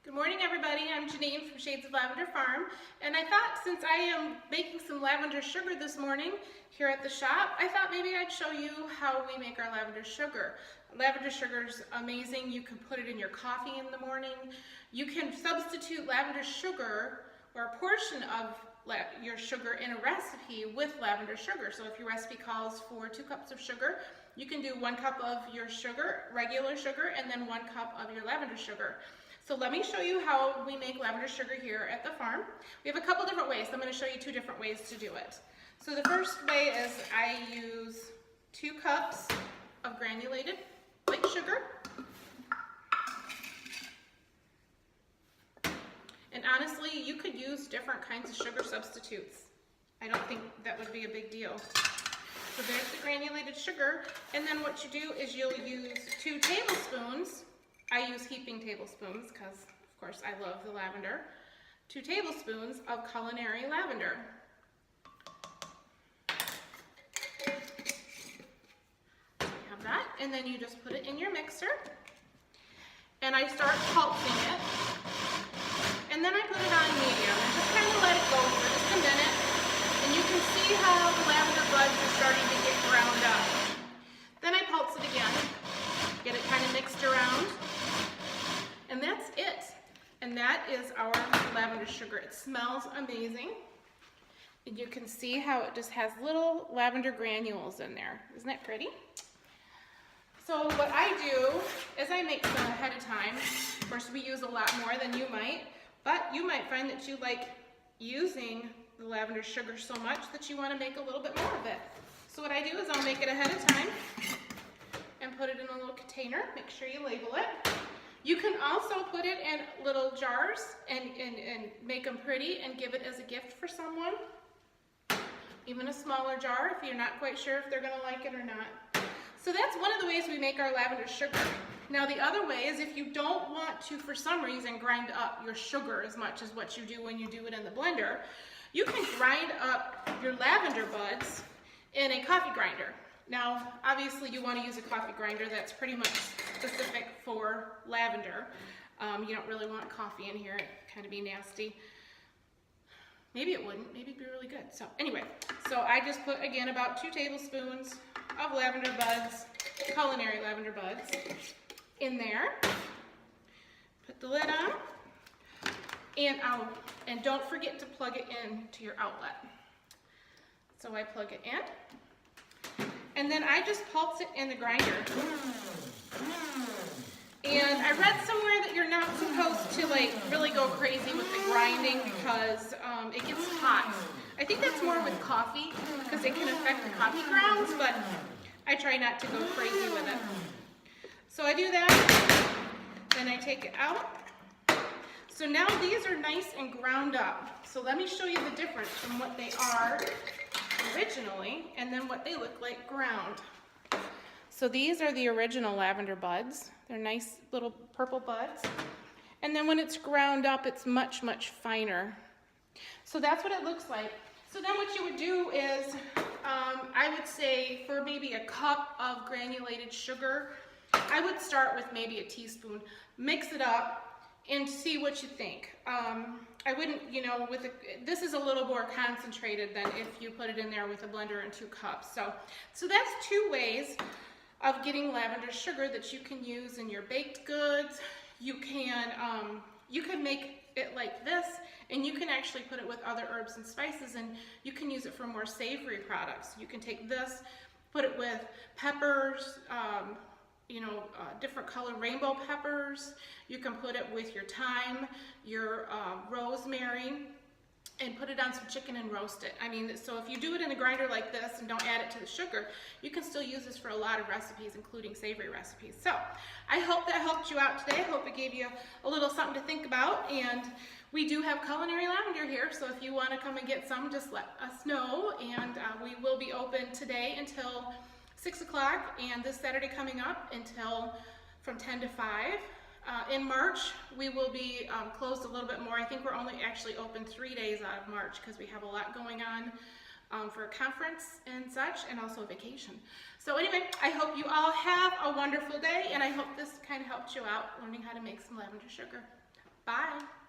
Good morning, everybody. I'm Janine from Shades of Lavender Farm, and I thought since I am making some lavender sugar this morning here at the shop, I thought maybe I'd show you how we make our lavender sugar. Lavender sugar is amazing. You can put it in your coffee in the morning. You can substitute lavender sugar or a portion of your sugar in a recipe with lavender sugar. So if your recipe calls for 2 cups of sugar, you can do 1 cup of your sugar, regular sugar, and then 1 cup of your lavender sugar. So let me show you how we make lavender sugar here at the farm. We have a couple different ways. I'm going to show you 2 different ways to do it. So the first way is I use 2 cups of granulated white sugar. And honestly, you could use different kinds of sugar substitutes. I don't think that would be a big deal. So there's the granulated sugar. And then what you do is you'll use 2 tablespoons. I use heaping tablespoons because, of course, I love the lavender. 2 tablespoons of culinary lavender. So you have that, and then you just put it in your mixer. And I start pulsing it. And then I put it on medium and just kind of let it go for just a minute. And you can see how the lavender buds are starting to get ground up. Then I pulse it again, get it kind of mixed around. And that's it. And that is our lavender sugar. It smells amazing. And you can see how it just has little lavender granules in there. Isn't that pretty? So what I do is I make some ahead of time. Of course, we use a lot more than you might, but you might find that you like using the lavender sugar so much that you want to make a little bit more of it. So what I do is I'll make it ahead of time and put it in a little container. Make sure you label it. You can also put it in little jars and make them pretty and give it as a gift for someone. Even a smaller jar if you're not quite sure if they're going to like it or not. So that's one of the ways we make our lavender sugar. Now the other way is if you don't want to, for some reason, grind up your sugar as much as what you do when you do it in the blender, you can grind up your lavender buds in a coffee grinder. Now, obviously you want to use a coffee grinder that's pretty much specific for lavender. You don't really want coffee in here, it'd kind of be nasty. Maybe it wouldn't, maybe it'd be really good. So anyway, so I just put, again, about 2 tablespoons of lavender buds, culinary lavender buds, in there. Put the lid on, and don't forget to plug it in to your outlet. So I plug it in. And then I just pulse it in the grinder. And I read somewhere that you're not supposed to really go crazy with the grinding because it gets hot. I think that's more with coffee because it can affect the coffee grounds, but I try not to go crazy with it. So I do that, then I take it out. So now these are nice and ground up. So let me show you the difference from what they are originally and then what they look like ground. So these are the original lavender buds. They're nice little purple buds. And then when it's ground up, it's much, much finer. So that's what it looks like. So then what you would do is, I would say for maybe a cup of granulated sugar, I would start with maybe a teaspoon, mix it up, and see what you think. I wouldn't, this is a little more concentrated than if you put it in there with a blender and 2 cups. So that's 2 ways of getting lavender sugar that you can use in your baked goods. You can make it like this, and you can actually put it with other herbs and spices, and you can use it for more savory products. You can take this, put it with peppers, different color rainbow peppers. You can put it with your thyme, your rosemary, and put it on some chicken and roast it. I mean, so if you do it in a grinder like this and don't add it to the sugar, you can still use this for a lot of recipes, including savory recipes. So I hope that helped you out today. I hope it gave you a little something to think about. And we do have culinary lavender here, so if you want to come and get some, just let us know. And we will be open today until 6 o'clock, and this Saturday coming up until from 10 to 5. In March, we will be closed a little bit more. I think we're only actually open 3 days out of March because we have a lot going on for a conference and such, and also a vacation. So anyway, I hope you all have a wonderful day, and I hope this kind of helped you out learning how to make some lavender sugar. Bye.